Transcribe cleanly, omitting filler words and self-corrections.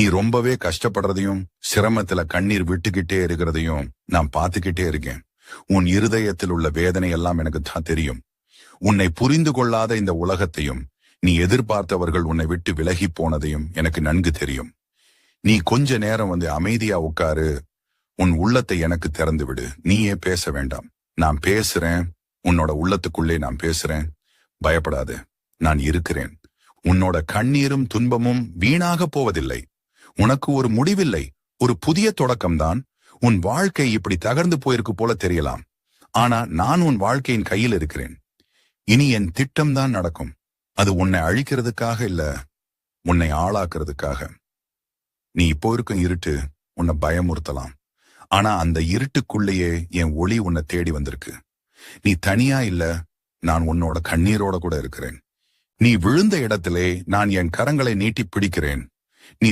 நீ ரொம்பவே கஷ்டப்படுறதையும் சிரமத்துல கண்ணீர் விட்டுக்கிட்டே இருக்கிறதையும் நான் பார்த்துக்கிட்டே இருக்கேன். உன் இருதயத்தில் உள்ள வேதனை எல்லாம் எனக்கு தான் தெரியும். உன்னை புரிந்து கொள்ளாத இந்த உலகத்தையும் நீ எதிர்பார்த்தவர்கள் உன்னை விட்டு விலகி போனதையும் எனக்கு நன்கு தெரியும். நீ கொஞ்ச நேரம் அமைதியா உட்காரு. உன் உள்ளத்தை எனக்கு திறந்து விடு. நீயே பேச வேண்டாம். நான் பேசுறேன். உன்னோட உள்ளத்துக்குள்ளே நான் பேசுறேன். பயப்படாது, நான் இருக்கிறேன். உன்னோட கண்ணீரும் துன்பமும் வீணாக போவதில்லை. உனக்கு ஒரு முடிவில்லை, ஒரு புதிய தொடக்கம்தான். உன் வாழ்க்கை இப்படி தகர்ந்து போயிருக்கு போல தெரியலாம். ஆனா நான் உன் வாழ்க்கையின் கையில் இருக்கிறேன். இனி என் திட்டம் தான் நடக்கும். அது உன்னை அழிக்கிறதுக்காக இல்ல, உன்னை ஆளாக்குறதுக்காக. நீ இப்போ இருக்கும் இருட்டு உன்னை பயமுறுத்தலாம். ஆனா அந்த இருட்டுக்குள்ளேயே என் ஒளி உன்னை தேடி வந்திருக்கு. நீ தனியா இல்ல, நான் உன்னோட கண்ணீரோட கூட இருக்கிறேன். நீ விழுந்த இடத்திலே நான் என் கரங்களை நீட்டி பிடிக்கிறேன்.